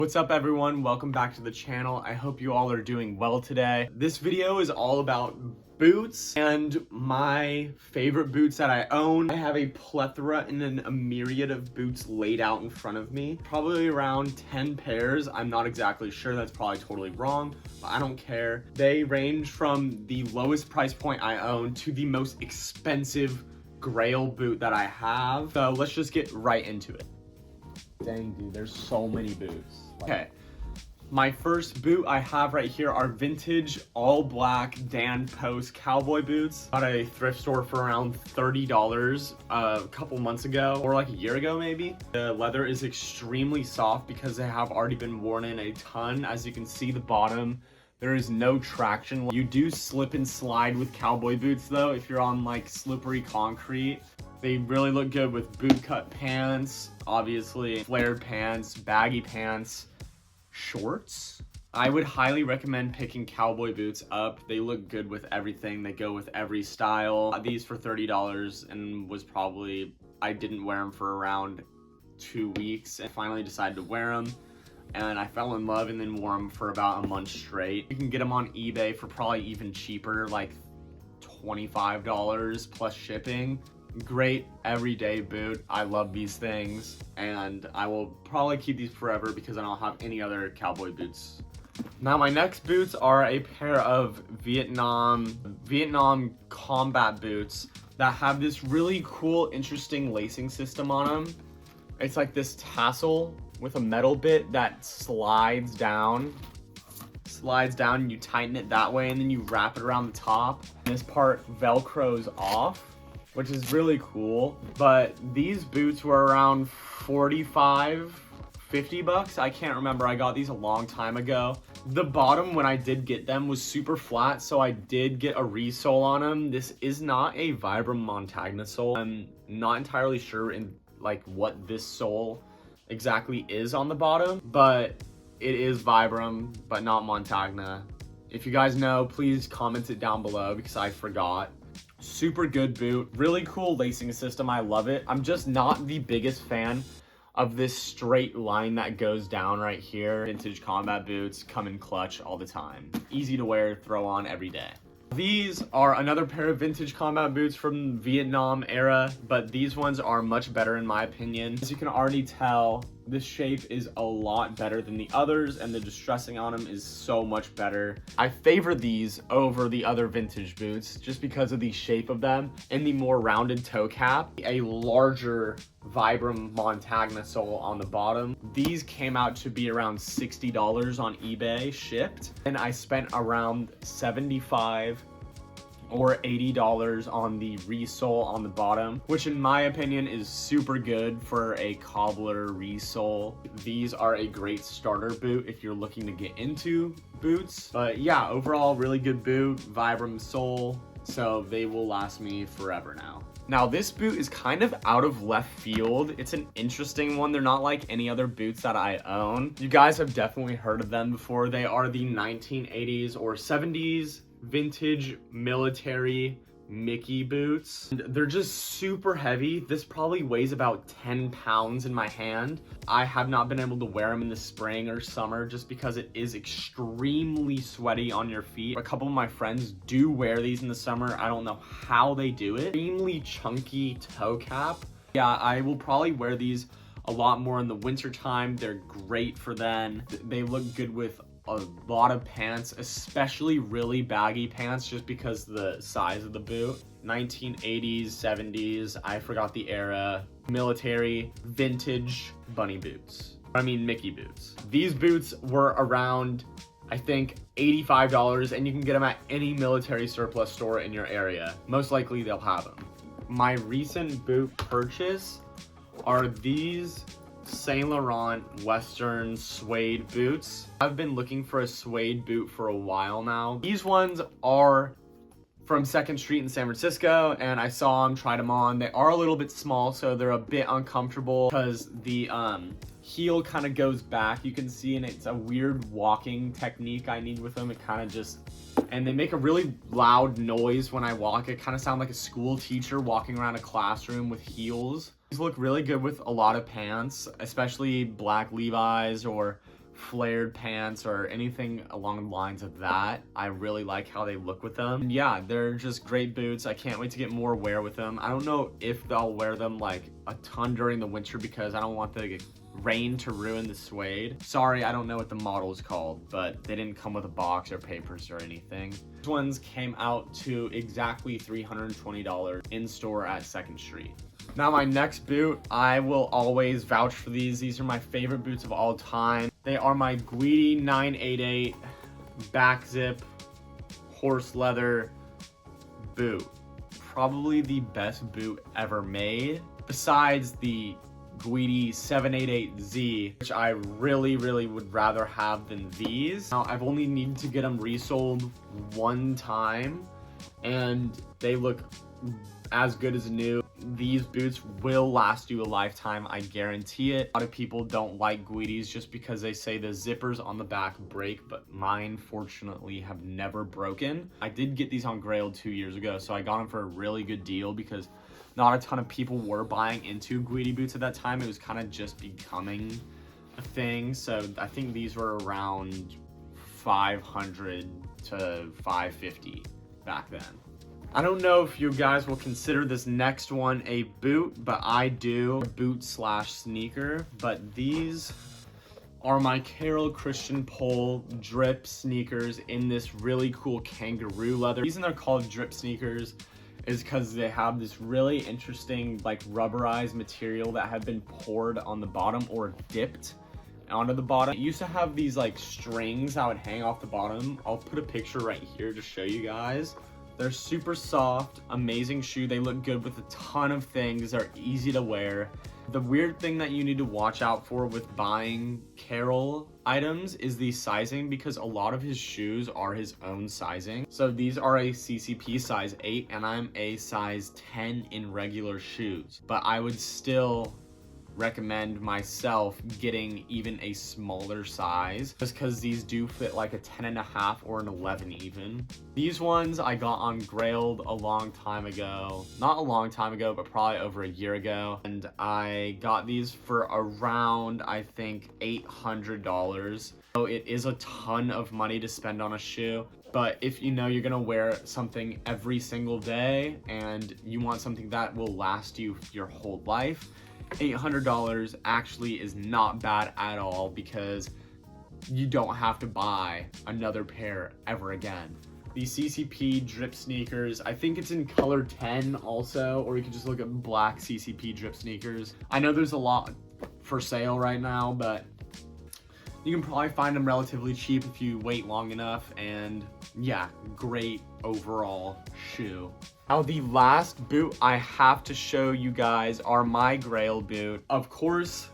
What's up everyone? Welcome back to the channel. I hope you all are doing well today. This video is all about boots and my favorite boots that I own. I have a plethora and a myriad of boots laid out in front of me. Probably around 10 pairs. I'm not exactly sure. That's probably totally wrong, but I don't care. They range from the lowest price point I own to the most expensive Grail boot that I have. So let's just get right into it. Dang dude, there's so many boots. Okay, my first boot I have right here are vintage all black Dan Post cowboy boots. Got a thrift store for around $30 a couple months ago, or like a year ago maybe. The leather is extremely soft because they have already been worn in a ton. As you can see, the bottom, there is no traction. You do slip and slide with cowboy boots though if you're on like slippery concrete. They really look good with boot cut pants, obviously flared pants, baggy pants, shorts. I would highly recommend picking cowboy boots up. They look good with everything. They go with every style. These for $30 and was probably, I didn't wear them for around 2 weeks and finally decided to wear them. And I fell in love and then wore them for about a month straight. You can get them on eBay for probably even cheaper, like $25 plus shipping. Great everyday boot. I love these things and I will probably keep these forever because I don't have any other cowboy boots. Now my next boots are a pair of Vietnam combat boots that have this really cool, interesting lacing system on them. It's like this tassel with a metal bit that slides down, and you tighten it that way and then you wrap it around the top. This part velcros off, which is really cool. But these boots were around 45, 50 bucks. I can't remember. I got these a long time ago. The bottom, when I did get them, was super flat, so I did get a resole on them. This is not a Vibram Montagna sole. I'm not entirely sure in like what this sole exactly is on the bottom, but it is Vibram, but not Montagna. If you guys know, please comment it down below because I forgot. Super good boot, really cool lacing system. I love it. I'm just not the biggest fan of this straight line that goes down right here. Vintage combat boots come in clutch all the time. Easy to wear, throw on every day. These are another pair of vintage combat boots from Vietnam era, but these ones are much better in my opinion. As you can already tell, this shape is a lot better than the others and the distressing on them is so much better. I favor these over the other vintage boots just because of the shape of them and the more rounded toe cap. A larger Vibram Montagna sole on the bottom. These came out to be around $60 on eBay shipped, and I spent around $75 or $80 on the resole on the bottom, which in my opinion is super good for a cobbler resole. These are a great starter boot if you're looking to get into boots. But yeah, overall really good boot, Vibram sole, so they will last me forever now. Now this boot is kind of out of left field. It's an interesting one. They're not like any other boots that I own. You guys have definitely heard of them before. They are the 1980s or 70s vintage military Mickey boots. And they're just super heavy. This probably weighs about 10 pounds in my hand. I have not been able to wear them in the spring or summer just because it is extremely sweaty on your feet. A couple of my friends do wear these in the summer. I don't know how they do it. Extremely chunky toe cap. Yeah, I will probably wear these a lot more in the winter time. They're great for then. They look good with a lot of pants, especially really baggy pants just because the size of the boot. 1980s, 70s, I forgot the era, military, vintage bunny boots. I mean Mickey boots. These boots were around, I think, $85 and you can get them at any military surplus store in your area. Most likely they'll have them. My recent boot purchase are these Saint Laurent Western suede boots. I've been looking for a suede boot for a while now. These ones are from 2nd Street in San Francisco and I saw them, tried them on. They are a little bit small, so they're a bit uncomfortable because the heel kind of goes back. You can see, and it's a weird walking technique I need with them. It kind of just, and they make a really loud noise when I walk. It kind of sounds like a school teacher walking around a classroom with heels. These look really good with a lot of pants, especially black Levi's or flared pants or anything along the lines of that. I really like how they look with them. And yeah, they're just great boots. I can't wait to get more wear with them. I don't know if I'll wear them like a ton during the winter because I don't want the rain to ruin the suede. Sorry, I don't know what the model is called, but they didn't come with a box or papers or anything. These ones came out to exactly $320 in store at 2nd Street. Now my next boot, I will always vouch for these. These are my favorite boots of all time. They are my Guidi 988 back zip horse leather boot. Probably the best boot ever made, besides the Guidi 788Z, which I really would rather have than these. Now I've only needed to get them resold one time and they look as good as new. These boots will last you a lifetime, I guarantee it. A lot of people don't like Guidis just because they say the zippers on the back break, but mine fortunately have never broken. I did get these on Grail 2 years ago, so I got them for a really good deal because not a ton of people were buying into Guidi boots at that time. It was kind of just becoming a thing, so I think these were around $500 to $550 back then. I don't know if you guys will consider this next one a boot, but I do. A boot slash sneaker, but these are my Christian Poell drip sneakers in this really cool kangaroo leather. The reason they're called drip sneakers is because they have this really interesting like rubberized material that have been poured on the bottom or dipped onto the bottom. It used to have these like strings that would hang off the bottom. I'll put a picture right here to show you guys. They're super soft, amazing shoe. They look good with a ton of things. They're easy to wear. The weird thing that you need to watch out for with buying Carol items is the sizing, because a lot of his shoes are his own sizing. So these are a CCP size 8 and I'm a size 10 in regular shoes. But I would still recommend myself getting even a smaller size just because these do fit like a 10.5 or an 11 even. These ones I got on Grail a long time ago. Not a long time ago, but probably over a year ago. And I got these for around, I think, $800. So it is a ton of money to spend on a shoe. But if you know you're gonna wear something every single day and you want something that will last you your whole life, $800 actually is not bad at all, because you don't have to buy another pair ever again. These CCP drip sneakers, I think it's in color 10 also, or you can just look at black CCP drip sneakers. I know there's a lot for sale right now, but you can probably find them relatively cheap if you wait long enough. And yeah, great overall shoe. Now the last boot I have to show you guys are my Grail boot. Of course,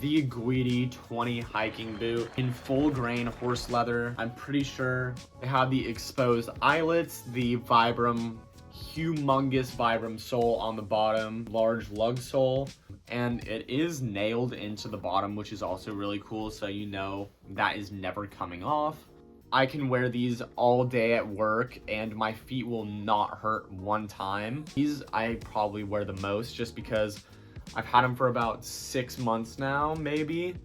the Guidi 20 hiking boot in full grain horse leather. I'm pretty sure they have the exposed eyelets, the Vibram, humongous Vibram sole on the bottom, large lug sole, and it is nailed into the bottom, which is also really cool, so you know that is never coming off. I can wear these all day at work and my feet will not hurt one time. These I probably wear the most just because I've had them for about 6 months now, maybe,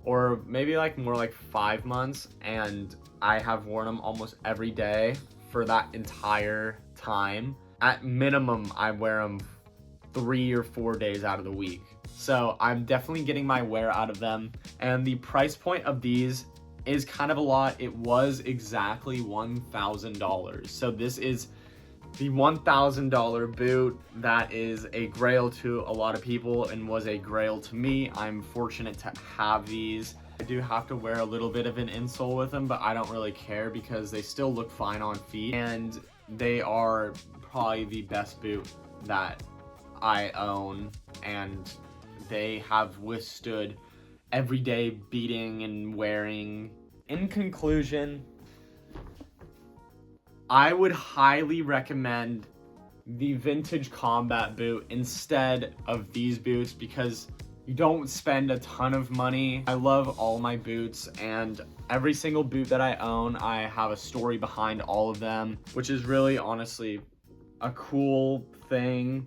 or maybe like more like 5 months, and I have worn them almost every day for that entire time. At minimum, I wear them 3 or 4 days out of the week. So I'm definitely getting my wear out of them. And the price point of these is kind of a lot. It was exactly $1,000. So this is the $1,000 boot that is a Grail to a lot of people and was a Grail to me. I'm fortunate to have these. I do have to wear a little bit of an insole with them, but I don't really care because they still look fine on feet, and they are probably the best boot that I own, and they have withstood everyday beating and wearing. In conclusion, I would highly recommend the vintage combat boot instead of these boots because you don't spend a ton of money. I love all my boots, and every single boot that I own, I have a story behind all of them, which is really honestly a cool thing.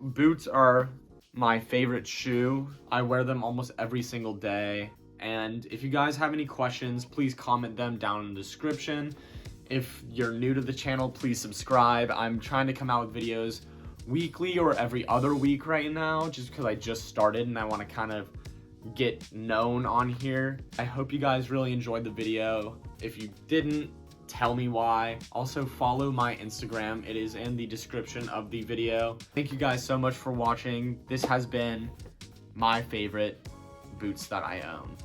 Boots are my favorite shoe. I wear them almost every single day. And if you guys have any questions, please comment them down in the description. If you're new to the channel, please subscribe. I'm trying to come out with videos weekly or every other week right now, just because I just started and I want to kind of get known on here. I hope you guys really enjoyed the video. If you didn't, tell me why. Also follow my Instagram. It is in the description of the video. Thank you guys so much for watching. This has been my favorite boots that I own.